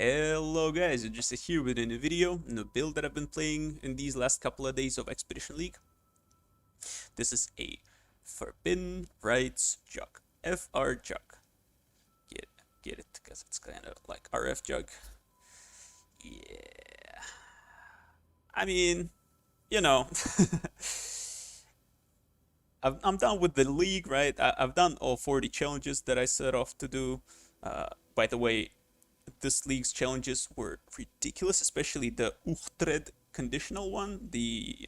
Hello guys, it's just here with a new video, a new build that I've been playing in these last couple of days of Expedition League. This is a Forbidden Rights JUGG, FR JUGG. Get it, because it's kind of like RF JUGG. Yeah, I mean, you know, I'm done with the league, right? I've done all 40 challenges that I set off to do. By the way, this league's challenges were ridiculous, especially the Unaffected conditional one, the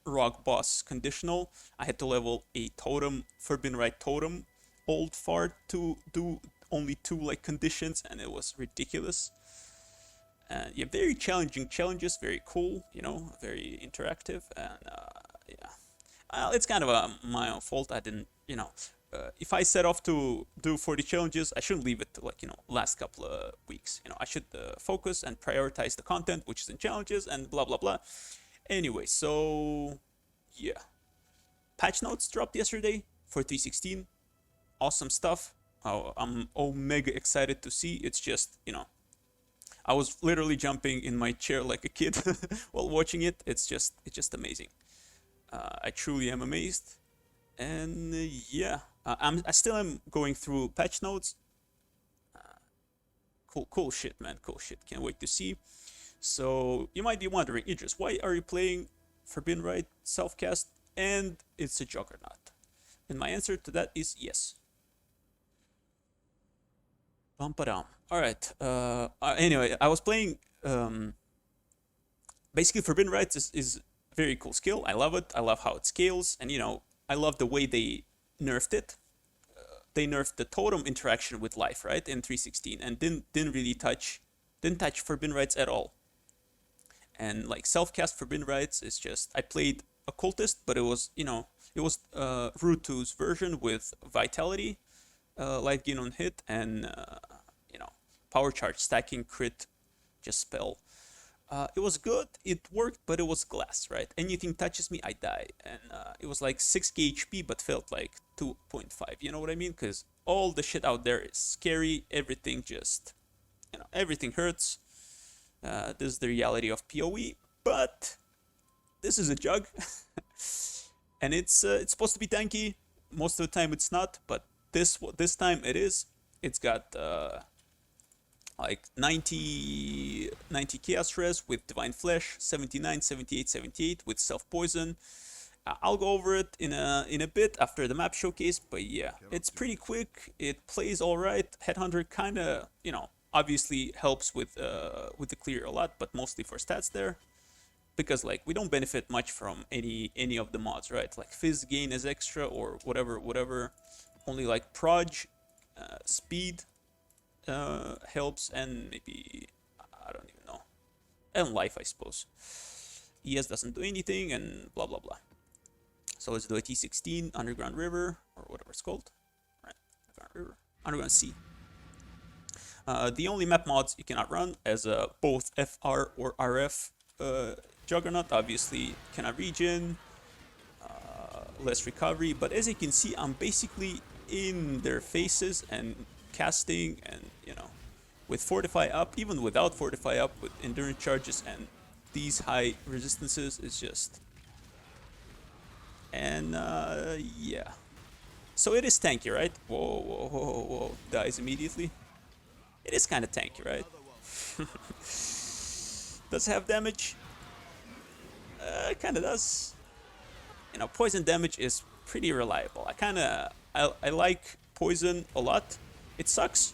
rock boss conditional. I had to level a totem, Forbidden Right totem, old fart to do only 2 like conditions, and it was ridiculous. Yeah, very challenging challenges, very cool, very interactive, and yeah, it's kind of my own fault. I didn't, if I set off to do 40 challenges, I shouldn't leave it to last couple of weeks. I should focus and prioritize the content, which is in challenges and blah, blah, blah. Anyway, so yeah. Patch notes dropped yesterday for T16. Awesome stuff. I'm mega excited to see. It's just, I was literally jumping in my chair like a kid while watching it. It's just amazing. I truly am amazed. And yeah, I still am going through patch notes. Cool shit, man. Cool shit. Can't wait to see. So you might be wondering, Idris, why are you playing Forbidden Right self-cast and it's a juggernaut? And my answer to that is yes. Bum-ba-dum. All right. Anyway, I was playing. Basically, Forbidden Rights is very cool skill. I love it. I love how it scales, and I love the way they nerfed it. They nerfed the totem interaction with life, right, in 316, and didn't really touch Forbidden Rights at all. And like self-cast Forbidden Rights is just, I played Occultist, but it was Root 2's version with Vitality, life gain on hit, and power charge stacking crit just spell. It was good, it worked, but it was glass, right? Anything touches me, I die. And it was like 6k HP, but felt like 2.5, you know what I mean? Because all the shit out there is scary, everything just, everything hurts. This is the reality of PoE, but this is a jug. And it's supposed to be tanky. Most of the time it's not, but this time it is. It's got like 90 chaos res with divine flesh, 79, 78, 78 with self poison. I'll go over it in a bit after the map showcase, but yeah, it's pretty quick. It plays all right. Headhunter kind of obviously helps with the clear a lot, but mostly for stats there, because like we don't benefit much from any of the mods, right? Like fizz gain is extra or whatever. Only like proj, speed helps, and maybe I don't even know, and life, I suppose. ES doesn't do anything, and blah blah blah. So let's do a T16 Underground River, or whatever it's called, right? Underground River, Underground Sea. The only map mods you cannot run as both FR or RF Juggernaut, obviously cannot regen, less recovery, but as you can see, I'm basically in their faces and casting, and with Fortify up, even without Fortify up, with endurance charges and these high resistances, is just, and yeah, so it is tanky, right? Whoa, dies immediately. It is kind of tanky, right? Does it have damage? Kind of does. Poison damage is pretty reliable. I like poison a lot. It sucks.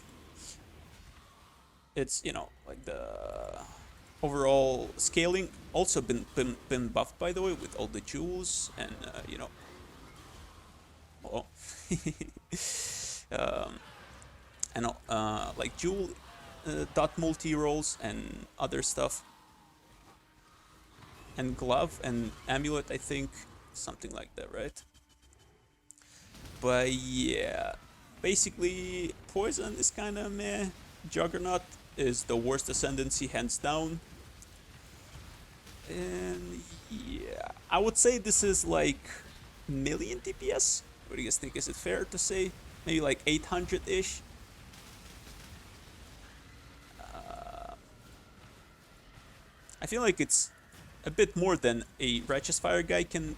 It's like the overall scaling also been buffed, by the way, with all the jewels and oh. And like jewel dot multi rolls and other stuff, and glove and amulet, I think, something like that, right? But yeah, basically poison is kind of meh. Juggernaut is the worst ascendancy, hands down. And yeah, I would say this is like million DPS. What do you guys think? Is it fair to say maybe like 800-ish? I feel like it's a bit more than a Righteous Fire guy can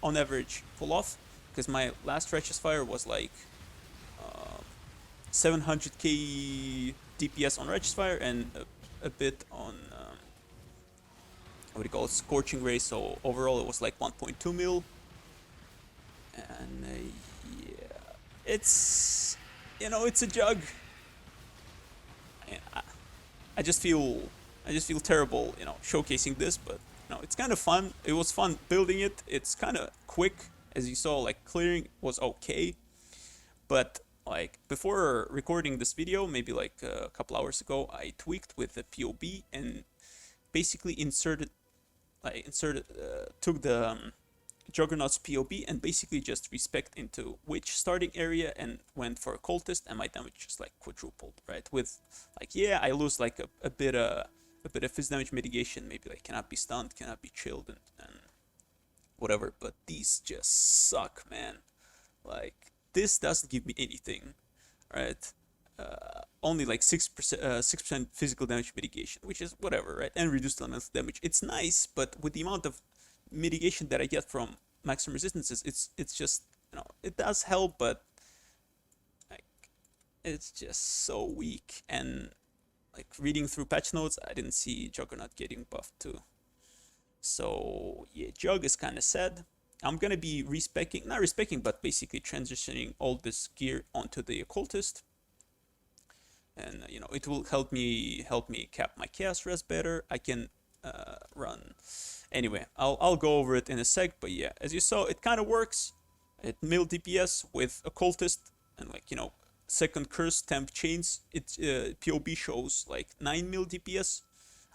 on average pull off, because my last Righteous Fire was like 700k DPS on Righteous Fire and a bit on what do you call it, Scorching Ray. So overall it was like 1.2 mil. And yeah, it's, you know, it's a jug. I just feel terrible, you know, showcasing this, but you know, it's kind of fun. It was fun building it. It's kind of quick, as you saw. Like clearing was okay, but like before recording this video, maybe like a couple hours ago, I tweaked with the POB and basically took the Juggernaut's POB and basically just respect into which starting area and went for a cultist, and my damage just like quadrupled, right? With like, yeah, I lose like a bit of fizz damage mitigation, maybe like cannot be stunned, cannot be chilled, and whatever, but these just suck, man. Like this doesn't give me anything, right? Only like 6% physical damage mitigation, which is whatever, right? And reduced elemental damage. It's nice, but with the amount of mitigation that I get from maximum resistances, it's just, you know, it does help, but like it's just so weak. And like reading through patch notes, I didn't see Juggernaut getting buffed too. So yeah, Jug is kind of sad. I'm gonna be not respecking, but basically transitioning all this gear onto the occultist. And you know, it will help me cap my chaos res better. I can run. Anyway, I'll go over it in a sec, but yeah, as you saw, it kind of works. It mil DPS with occultist and like, you know, second curse temp chains. It POB shows like 9 mil DPS.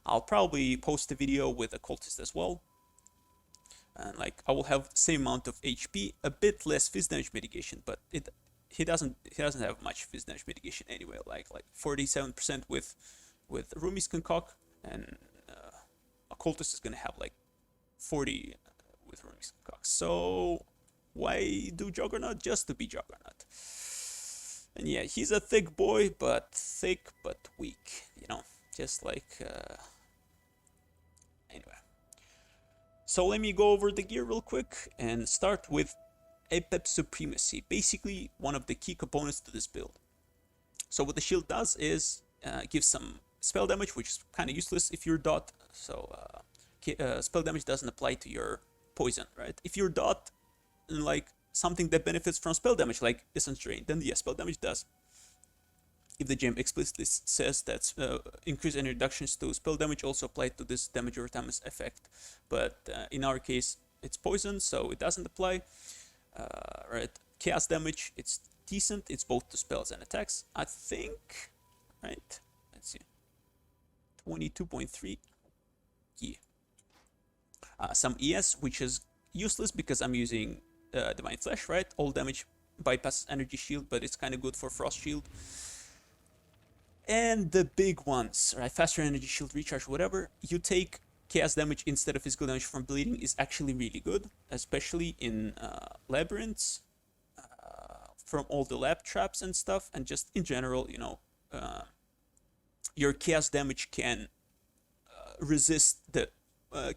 I'll probably post a video with occultist as well. And like I will have the same amount of HP, a bit less fizz damage mitigation, but he doesn't have much fizz damage mitigation anyway. Like 47% with Rumi's Concoct, and occultist is gonna have like 40 with Rumi's Concoct. So why do Juggernaut? Just to be Juggernaut. And yeah, he's a thick boy, but thick but weak, you know, just like anyway. So let me go over the gear real quick and start with Apex Supremacy, basically one of the key components to this build. So what the shield does is gives some spell damage, which is kind of useless if you're dot. So spell damage doesn't apply to your poison, right? If you're dot, like something that benefits from spell damage, like Essence Drain, then yeah, spell damage does. If the gem explicitly says that increase and reductions to spell damage also apply to this damage over time effect, but in our case it's poison, so it doesn't apply. Right, chaos damage, it's decent. It's both to spells and attacks, I think. Right, let's see, 22.3. Yeah. Some ES, which is useless because I'm using Divine Flesh, right? All damage bypasses energy shield, but it's kind of good for frost shield. And the big ones, right? Faster energy shield recharge, whatever. You take chaos damage instead of physical damage from bleeding is actually really good, especially in labyrinths, from all the lab traps and stuff, and just in general, you know, your chaos damage can resist the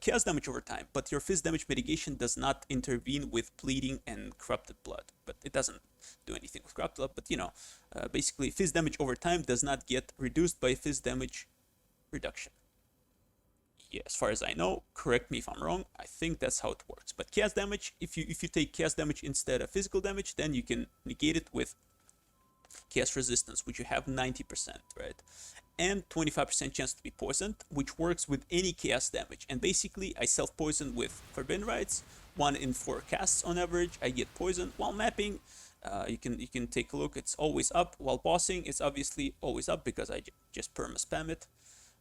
chaos damage over time, but your fizz damage mitigation does not intervene with bleeding and corrupted blood. But it doesn't do anything with corrupted blood, but you know, basically fizz damage over time does not get reduced by fizz damage reduction. Yeah, as far as I know, correct me if I'm wrong, I think that's how it works. But chaos damage, if you take chaos damage instead of physical damage, then you can negate it with chaos resistance, which you have 90%, right? And 25% chance to be poisoned, which works with any chaos damage. And basically, I self-poison with Forbidden Rites. 1 in 4 casts on average, I get poisoned. While mapping, you can take a look, it's always up. While bossing, it's obviously always up because I just perma-spam it,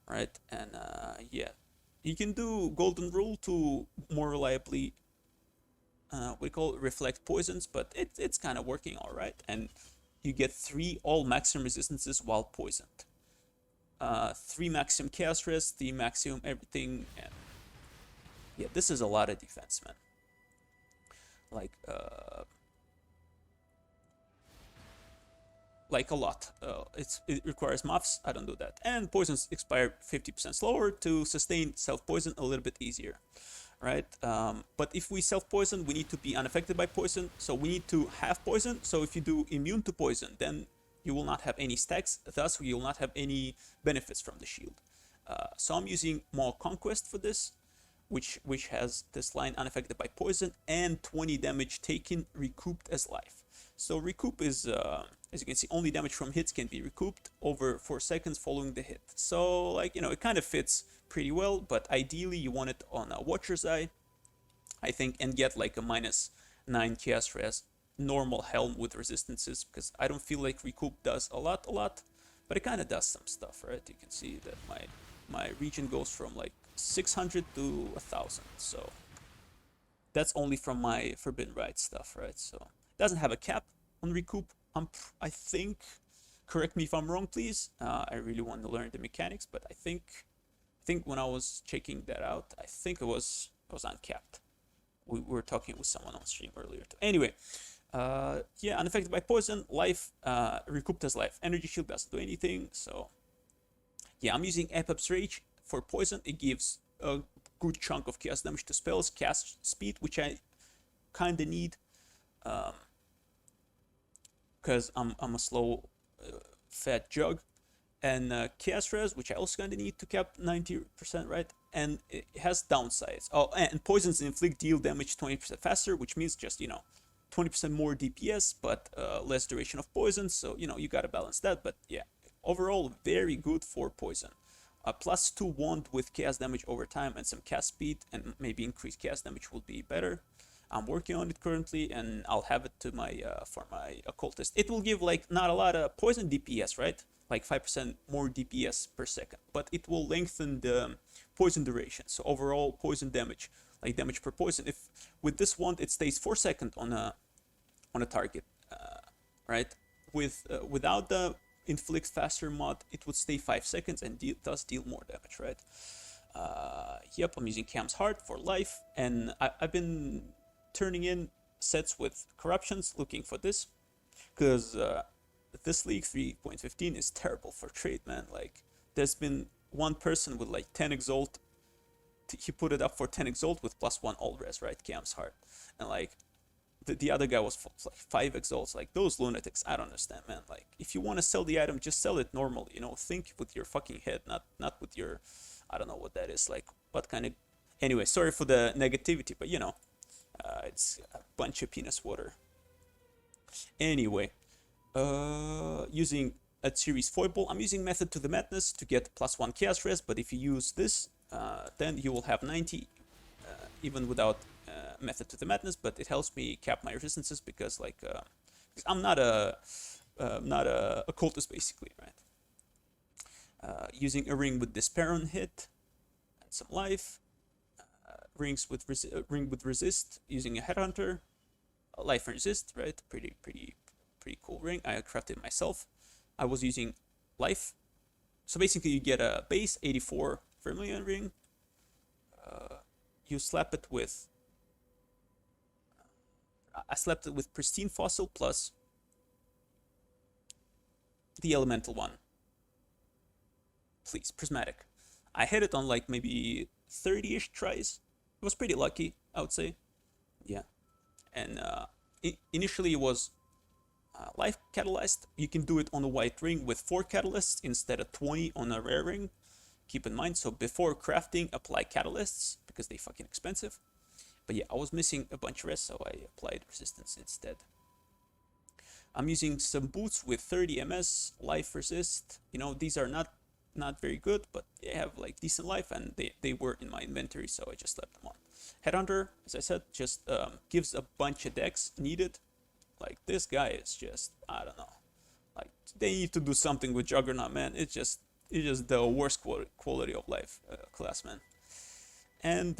right? And yeah, you can do Golden Rule to more reliably, we call it reflect poisons, but it's kind of working all right. And you get 3 all maximum resistances while poisoned. 3 maximum chaos res, 3 maximum everything, and yeah, this is a lot of defense, man. Like like a lot. It requires muffs. I don't do that. And poisons expire 50% slower to sustain self-poison a little bit easier, right? But if we self-poison, we need to be unaffected by poison. So we need to have poison. So if you do immune to poison, then you will not have any stacks. Thus, you will not have any benefits from the shield. So I'm using Maul Conquest for this, which has this line unaffected by poison and 20 damage taken recouped as life. So recoup is, as you can see, only damage from hits can be recouped over 4 seconds following the hit. So, like, you know, it kind of fits pretty well, but ideally you want it on a Watcher's Eye, I think, and get like a -9 chaos res normal helm with resistances, because I don't feel like recoup does a lot, but it kind of does some stuff, right? You can see that my region goes from like 600 to 1,000, so that's only from my Forbidden Rite stuff, right? So it doesn't have a cap on recoup. I think, correct me if I'm wrong, please. I really want to learn the mechanics, but I think when I was checking that out, I think it was uncapped. We were talking with someone on stream earlier too. Anyway, yeah, unaffected by poison, life, recouped as life. Energy shield doesn't do anything, so yeah, I'm using Epep's Rage for poison. It gives a good chunk of chaos damage to spells, cast speed, which I kind of need, because I'm a slow, fat jug, and chaos res, which I also kind of need to cap 90%, right? And it has downsides. Oh, and poisons inflict deal damage 20% faster, which means just, you know, 20% more DPS, but less duration of poison. So, you know, you gotta balance that. But yeah, overall, very good for poison. +2 wand with chaos damage over time and some cast speed, and maybe increased chaos damage will be better. I'm working on it currently, and I'll have it to my for my occultist. It will give like not a lot of poison DPS, right? Like 5% more DPS per second, but it will lengthen the poison duration. So overall poison damage, like damage per poison, if with this wand it stays 4 seconds on a target, right? Without the inflict faster mod, it would stay 5 seconds and thus deal more damage, right? Yep, I'm using Cam's Heart for life, and I've been turning in sets with corruptions looking for this, because this league 3.15 is terrible for trade, man. Like, there's been one person with like 10 exalt, he put it up for 10 exalt with +1 all res, right? Cam's Heart, and like the other guy was like 5 exalts. Like, those lunatics, I don't understand, man. Like, if you want to sell the item, just sell it normally, you know, think with your fucking head, not with your, I don't know what that is, like what kind of, anyway, sorry for the negativity, but you know, it's a bunch of penis water. Anyway, using a series foible, I'm using Method to the Madness to get +1 chaos res, but if you use this, then you will have 90 even without Method to the Madness, but it helps me cap my resistances, because like I'm not a occultist basically, right? Using a ring with Despair on hit and some life, ring with resist, using a headhunter, life and resist, right? Pretty cool ring. I crafted myself. I was using life, so basically you get a base 84 Vermilion ring. You slap it with, I slapped it with Pristine Fossil plus the Elemental one. Please, Prismatic. I hit it on like maybe 30-ish tries. It was pretty lucky, I would say. Yeah. And initially it was life catalyzed. You can do it on a white ring with 4 catalysts instead of 20 on a rare ring. Keep in mind, so before crafting, apply catalysts, because they fucking expensive. But yeah, I was missing a bunch of rest, so I applied resistance instead. I'm using some boots with 30 MS, life resist. You know, these are not very good, but they have like decent life, and they were in my inventory, so I just left them on. Headhunter, as I said, just gives a bunch of decks needed. Like, this guy is just, I don't know. Like, they need to do something with Juggernaut, man. It's just the worst quality of life class, man. And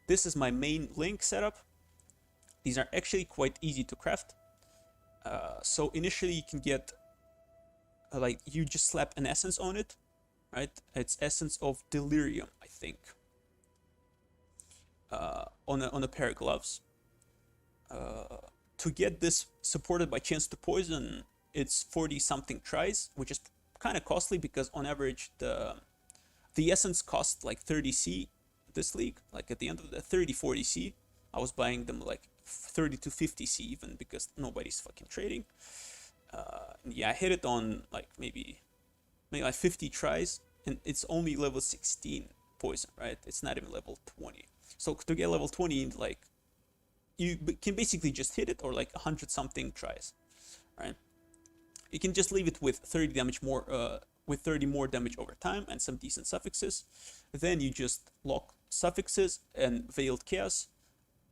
this is my main link setup. These are actually quite easy to craft. So initially you can get, like, you just slap an essence on it, right? It's Essence of Delirium, I think. On a pair of gloves. To get this supported by Chance to Poison, it's 40 something tries, which is kind of costly because on average the essence cost like 30C this league. Like at the end of the 30-40C, I was buying them like 30 to 50C even because nobody's fucking trading. Yeah, I hit it on like maybe like 50 tries, and it's only level 16 poison, right? It's not even level 20. So to get level 20, like you can basically just hit it, or like 100 something tries, right? You can just leave it with 30 damage more, with 30 more damage over time and some decent suffixes. Then you just lock suffixes and veiled chaos,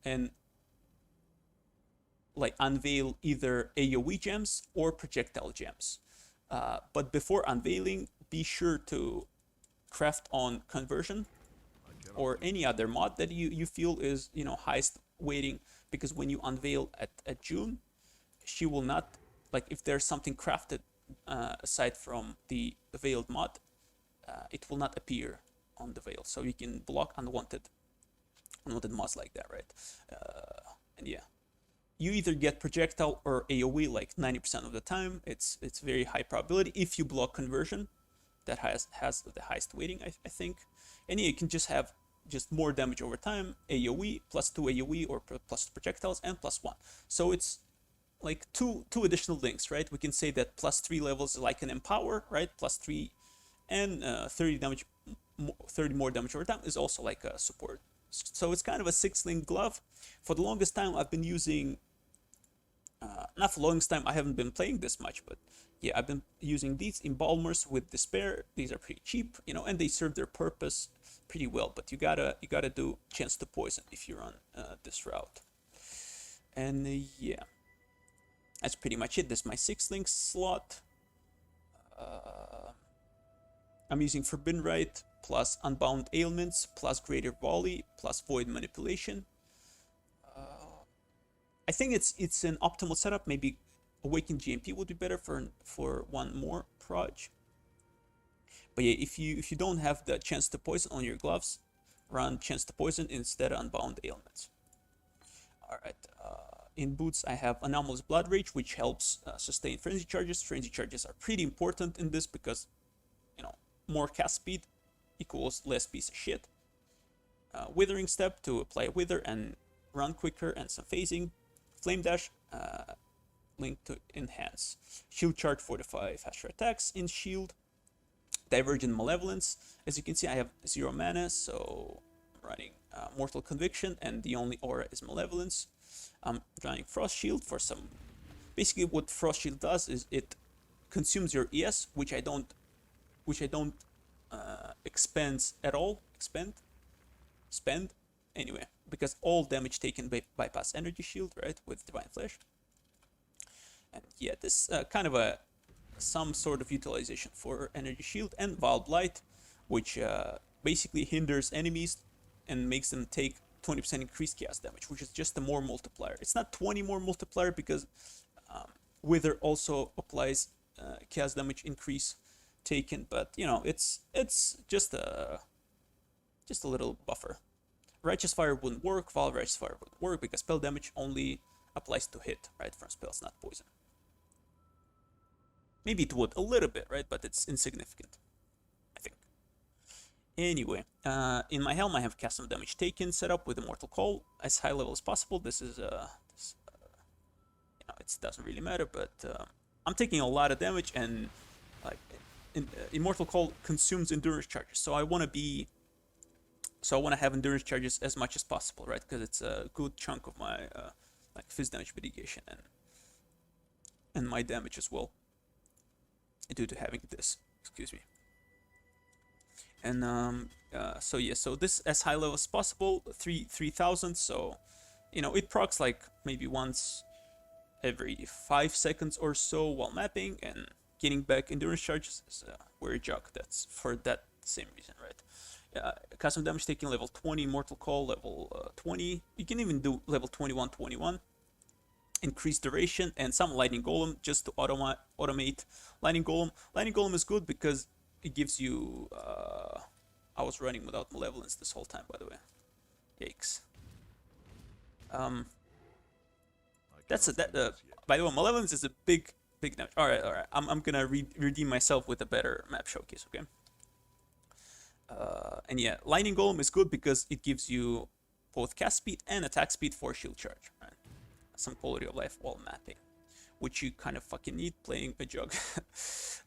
and like unveil either AoE gems or projectile gems. But before unveiling, be sure to craft on conversion or any other mod that you feel is, you know, highest weighting, because when you unveil at June, she will not, like if there's something crafted aside from the veiled mod, it will not appear on the veil, so you can block unwanted mods like that, right? And yeah, you either get projectile or AoE like 90% of the time. It's very high probability if you block conversion. That has the highest weighting, I think. And yeah, you can just have just more damage over time, AoE, plus 2 AoE or plus projectiles, and plus 1. So it's like two additional links, right? We can say that plus 3 levels is like an empower, right? Plus 3 and 30 more damage over time is also like a support. So it's kind of a 6-link glove. For the longest time, I've been using, not for the longest time, I haven't been playing this much, but yeah, I've been using these embalmers with despair. These are pretty cheap, you know, and they serve their purpose pretty well. But you gotta do chance to poison if you're on this route. And yeah, that's pretty much it. This is my 6-link slot. I'm using Forbidden Rite plus Unbound Ailments plus Greater Volley plus Void Manipulation. I think it's an optimal setup. Maybe Awakened GMP would be better for one more proj. But yeah, if you don't have the chance to poison on your gloves, run chance to poison instead of Unbound Ailments. Alright, in boots I have Anomalous Blood Rage, which helps sustain frenzy charges. Frenzy charges are pretty important in this because, you know, more cast speed equals less piece of shit. Withering Step to apply a wither and run quicker, and some phasing. Flame Dash, linked to enhance. Shield Charge, fortify faster attacks in shield. Divergent Malevolence. As you can see, I have 0 mana, so I'm running Mortal Conviction, and the only aura is Malevolence. I'm running Frost Shield for some. Basically, what Frost Shield does is it consumes your ES, which I don't expend at all. Spend anyway, because all damage taken bypass Energy Shield, right, with Divine Flesh. And yeah, this kind of some sort of utilization for Energy Shield, and Wild Blight, which basically hinders enemies and makes them take 20% increased chaos damage, which is just a more multiplier. It's not 20 more multiplier because Wither also applies chaos damage increase taken, but you know, it's just a little buffer. Righteous Fire wouldn't work, Val Righteous Fire wouldn't work because spell damage only applies to hit, right, from spells, not poison. Maybe it would a little bit, right, but it's insignificant, I think. Anyway, in my helm I have cast some damage taken set up with Immortal Call as high level as possible. This is you know, it doesn't really matter, but I'm taking a lot of damage, and like Immortal Call consumes endurance charges, so I want to have endurance charges as much as possible, right? Because it's a good chunk of my like fizz damage mitigation and my damage as well, due to having this. Excuse me. And so yeah, so this as high level as possible, 3000. So you know, it procs like maybe once every 5 seconds or so while mapping, and getting back endurance charges is very JUGG. That's for that same reason, right? Custom damage taking level 20, Mortal Call level 20. You can even do level 21. Increased duration, and some Lightning Golem just to automate Lightning Golem. Lightning Golem is good because it gives you. I was running without Malevolence this whole time, by the way. Yikes. By the way, Malevolence is a big big damage. All right, all right. I'm gonna redeem myself with a better map showcase. Okay. And yeah, Lightning Golem is good because it gives you both cast speed and attack speed for shield charge. Right? Some quality of life while mapping, which you kind of fucking need playing a jug.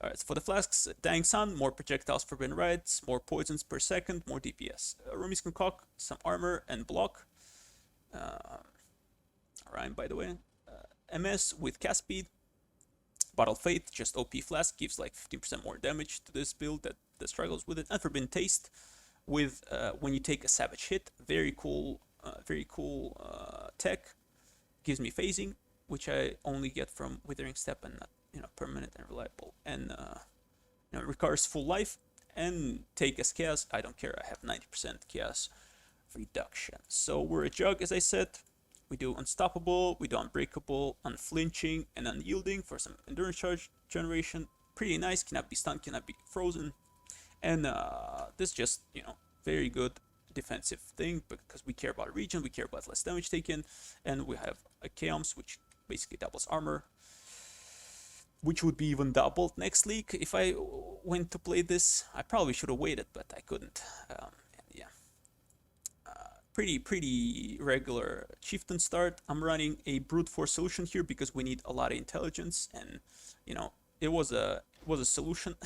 Alright, so for the flasks, Dying Sun, more projectiles, forbidden rites, more poisons per second, more DPS. Rumi's Concoct, some armor and block. Rhyme, by the way. MS with cast speed. Bottle Faith, just OP flask, gives like 15% more damage to this build that struggles with it. And Forbidden Taste with when you take a savage hit, very cool tech. Gives me phasing, which I only get from Withering Step and not, permanent and reliable. And requires full life and take as chaos. I don't care. I have 90% chaos reduction. So we're a jug, as I said. We do unstoppable, we do unbreakable, unflinching, and unyielding for some endurance charge generation. Pretty nice. Cannot be stunned, cannot be frozen. And this just, very good defensive thing because we care about region, we care about less damage taken, and we have a Chaos, which basically doubles armor, which would be even doubled next league. If I went to play this, I probably should have waited, but I couldn't. Yeah, pretty regular chieftain start. I'm running a brute force solution here because we need a lot of intelligence, and it was a solution.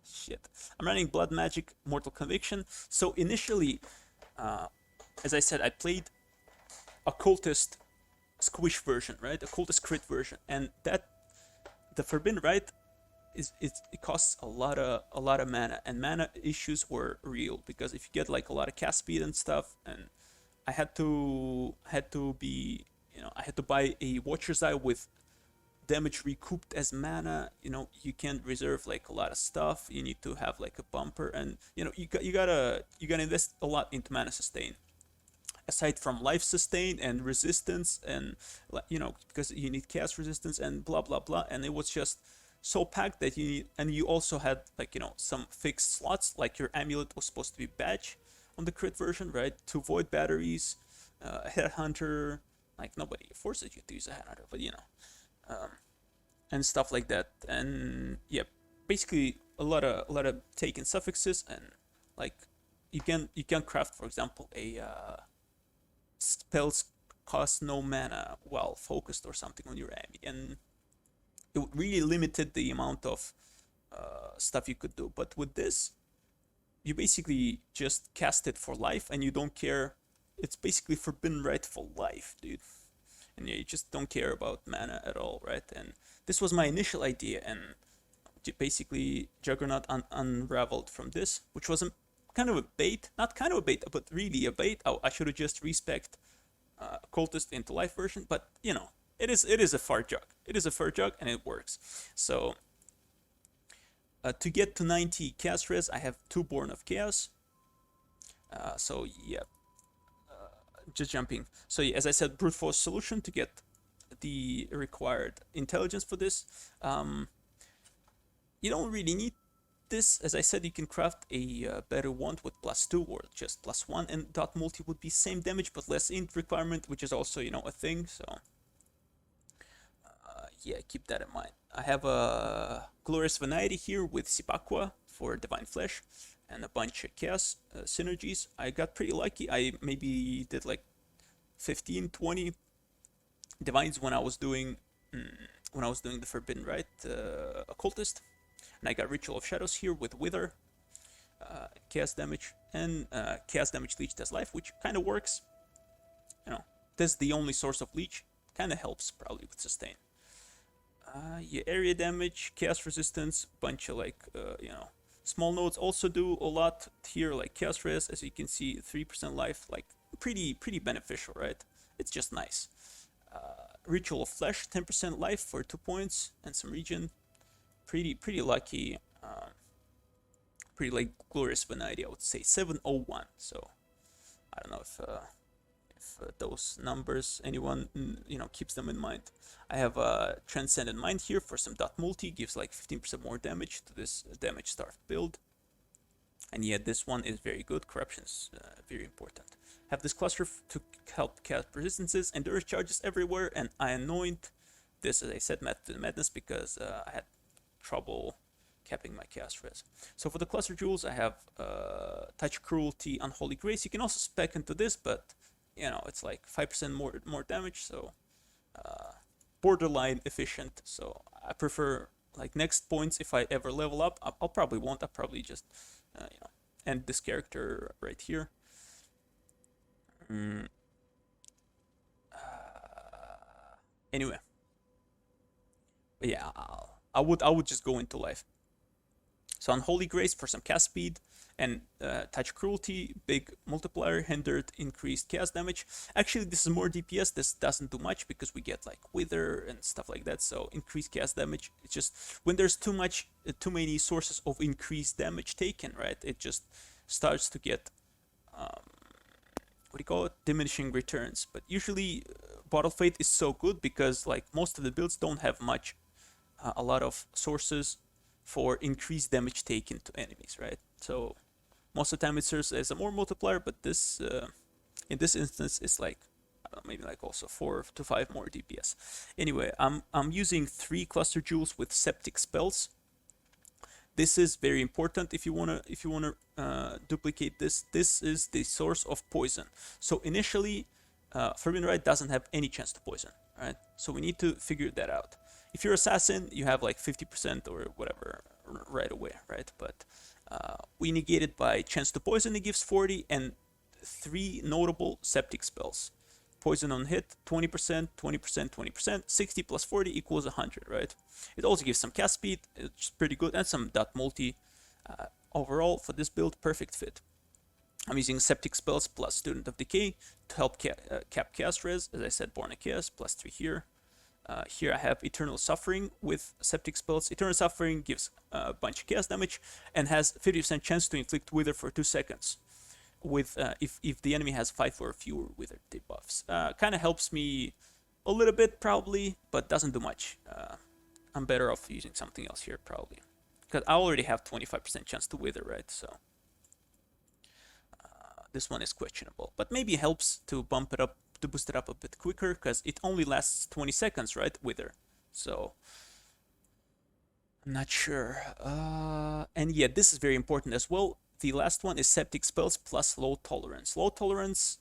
Shit. I'm running Blood Magic Mortal Conviction. So initially, as I said, I played Occultist Squish version, right? Occultist crit version, and the Forbidden Rite it costs a lot of mana, and mana issues were real because if you get like a lot of cast speed and stuff, and I had to be I had to buy a Watcher's Eye with damage recouped as mana. You can't reserve like a lot of stuff. You need to have like a bumper, and you gotta invest a lot into mana sustain, aside from life sustain and resistance, and because you need chaos resistance and blah blah blah. And it was just so packed that you need, and you also had like some fixed slots, like your amulet was supposed to be badge on the crit version, right? To void batteries, a headhunter, like nobody forces you to use a headhunter, but and stuff like that. And yeah, basically a lot of taken suffixes, and like you can craft, for example, a spells cost no mana while focused or something on your enemy, and it really limited the amount of stuff you could do. But with this, you basically just cast it for life, and you don't care. It's basically Forbidden Rite for life, dude. And yeah, you just don't care about mana at all, right? And this was my initial idea, and basically Juggernaut unraveled from this, which was kind of a bait, not kind of a bait, but really a bait. I should have just respec Cultist into life version, but it is a far jug. It is a far jug, and it works. So to get to 90 chaos res, I have 2 Born of Chaos. So yeah. Just jumping. So yeah, as I said, brute force solution to get the required intelligence for this. You don't really need this. As I said, you can craft a better wand with +2 or just +1, and dot multi would be same damage but less int requirement, which is also a thing. So yeah, keep that in mind. I have a Glorious Vaniety here with Sipaqua for Divine Flesh, and a bunch of chaos synergies. I got pretty lucky. I maybe did like 15, 20 divines when I was doing the Forbidden Rite Occultist, and I got Ritual of Shadows here with Wither, chaos damage, and chaos damage leech as life, which kind of works. This is the only source of leech. Kind of helps probably with sustain. Yeah, area damage, chaos resistance, bunch of like small nodes also do a lot here, like chaos res, as you can see, 3% life, like pretty beneficial, right? It's just nice. Ritual of Flesh, 10% life for 2 points and some regen. Pretty lucky. Pretty like Glorious Vanity, I would say 701. So I don't know if those numbers, anyone keeps them in mind. I have a Transcendent Mind here for some dot multi, gives like 15% more damage to this damage starved build. And yet this one is very good. Corruption is very important. Have this cluster to help cast resistances, endurance charges everywhere, and I anoint this, as I said, Method to the Madness, because I had trouble capping my cast res. So for the cluster jewels, I have Touch Cruelty, Unholy Grace. You can also spec into this, but you know, it's like 5% more damage, so borderline efficient. So I prefer like next points, if I ever level up, I'll probably won't. I'll probably just you know, end this character right here. Anyway, yeah, I would just go into life. So Unholy Grace for some cast speed, and Touch Cruelty, big multiplier, hindered increased cast damage. Actually, this is more DPS. This doesn't do much because we get like Wither and stuff like that. So increased cast damage. It's just when there's too many sources of increased damage taken, right? It just starts to get what do you call it? Diminishing returns. But usually, Bottle Fate is so good because like most of the builds don't have much, a lot of sources for increased damage taken to enemies, right? So most of the time it serves as a more multiplier, but this in this instance is like maybe like also 4 to 5 more DPS. Anyway, I'm using 3 cluster jewels with septic spells. This is very important if you wanna duplicate this. This is the source of poison. So initially, Forbidden Rite doesn't have any chance to poison, right? So we need to figure that out. If you're Assassin, you have like 50% or whatever right away, right? But we negate it by chance to poison, it gives 40, and 3 notable septic spells. Poison on hit, 20%, 20%, 20%, 60 plus 40 equals 100, right? It also gives some cast speed, it's pretty good, and some dot multi. Overall, for this build, perfect fit. I'm using Septic Spells plus Student of Decay to help cap cast res. As I said, Born of Chaos, plus 3 here. Here I have Eternal Suffering with Septic Spells. Eternal Suffering gives a bunch of cast damage and has 50% chance to inflict Wither for 2 seconds. With if the enemy has 5 or fewer Wither debuffs. Kind of helps me a little bit probably, but doesn't do much. I'm better off using something else here probably, because I already have 25% chance to Wither, right? So this one is questionable, but maybe it helps to bump it up, to boost it up a bit quicker, because it only lasts 20 seconds, right? Wither. So I'm not sure. And yeah, this is very important as well. The last one is Septic Spells plus Low Tolerance. Low Tolerance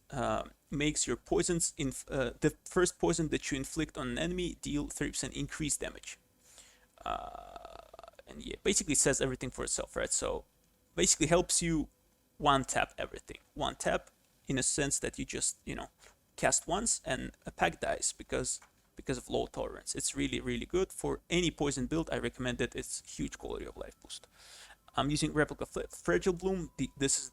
makes your poisons, the first poison that you inflict on an enemy, deal 30% increased damage. And yeah, basically says everything for itself, right? So basically helps you one tap everything. One tap in a sense that you just, you know, cast once and a pack dies because of Low Tolerance. It's really, really good for any poison build. I recommend it. It's huge quality of life boost. I'm using Replica Fragile Bloom. This is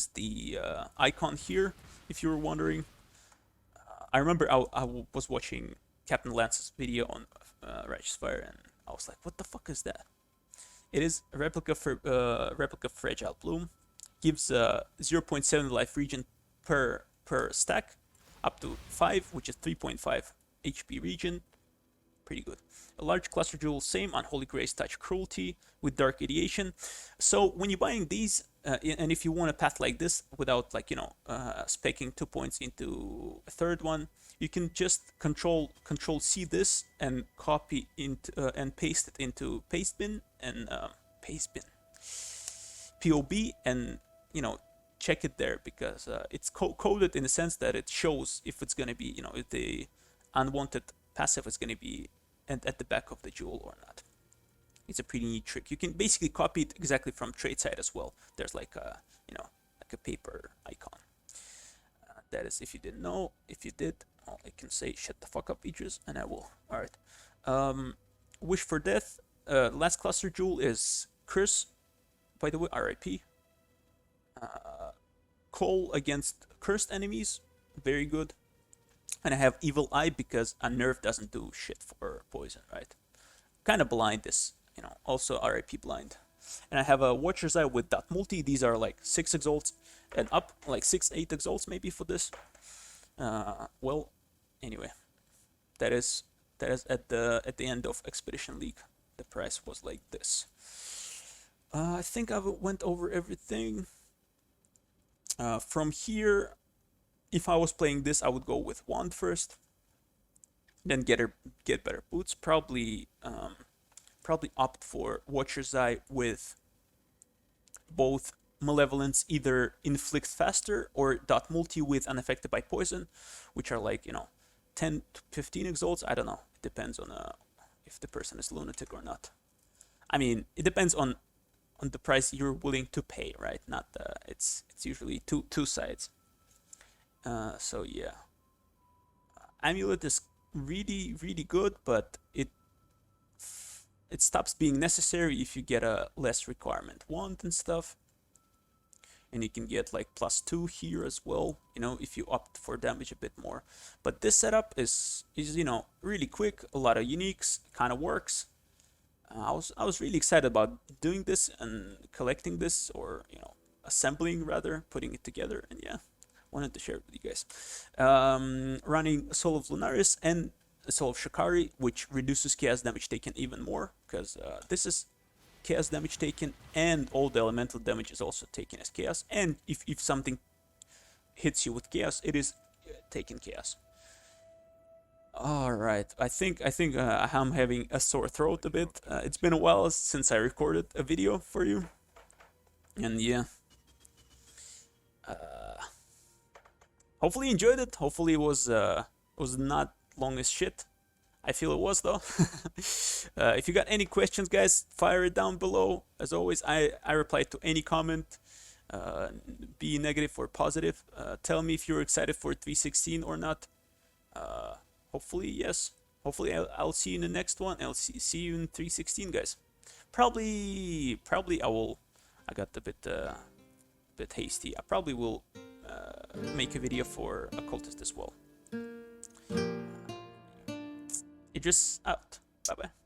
the icon here, if you were wondering. I remember I was watching Captain Lance's video on Righteous Fire, and I was like, what the fuck is that? It is a Replica Fragile Bloom. Gives 0.7 life regen per stack, up to 5, which is 3.5 HP regen. Pretty good. A large cluster jewel, same. Unholy Grace, Touch Cruelty with Dark Ideation. So when you're buying these, and if you want a path like this without, like, you know, specking 2 points into a third one, you can just control C this and copy into and paste it into Pastebin and POB, and you know, check it there, because it's coded in the sense that it shows if it's gonna be, you know, if the unwanted passive is gonna be at the back of the jewel or not. It's a pretty neat trick. You can basically copy it exactly from trade side as well. There's like a, you know, like a paper icon. That is, if you didn't know. If you did, well, I can say shut the fuck up, Idris, and I will. All right. Wish for Death. Last cluster jewel is Curse. By the way, RIP. Call against cursed enemies. Very good. And I have Evil Eye because a nerf doesn't do shit for poison, right? Kind of blind this, you know, also RIP blind. And I have a Watcher's Eye with dot multi. These are like 6 exalts and up, like 6-8 exalts maybe for this. Well, anyway, that is at the end of Expedition League. The price was like this. I think I went over everything. From here, if I was playing this, I would go with Wand first. then get better boots. Probably opt for Watcher's Eye with both Malevolence, either inflict faster or dot multi with Unaffected by Poison, which are like, 10 to 15 exalts. I don't know. It depends on if the person is lunatic or not. I mean, it depends on the price you're willing to pay, right? Not it's usually two sides. So yeah, Amulet is really good, but it stops being necessary if you get a less requirement wand and stuff. And you can get like +2 here as well, if you opt for damage a bit more. But this setup is really quick, a lot of uniques, kind of works. I was really excited about doing this and collecting this, or assembling rather, putting it together, and yeah, wanted to share it with you guys. Running Soul of Lunaris and Soul of Shakari, which reduces chaos damage taken even more, because this is chaos damage taken, and all the elemental damage is also taken as chaos. And if something hits you with chaos, it is taken chaos. All right, I think I'm having a sore throat a bit. It's been a while since I recorded a video for you, and yeah. Hopefully you enjoyed it. Hopefully it was not long as shit. I feel it was though. If you got any questions, guys, fire it down below. As always, I reply to any comment, be negative or positive. Tell me if you're excited for 316 or not. Hopefully, yes. Hopefully, I'll see you in the next one. I'll see you in 316, guys. Probably I will. I got a bit hasty. I probably will make a video for Occultist as well. Idris out. Bye bye.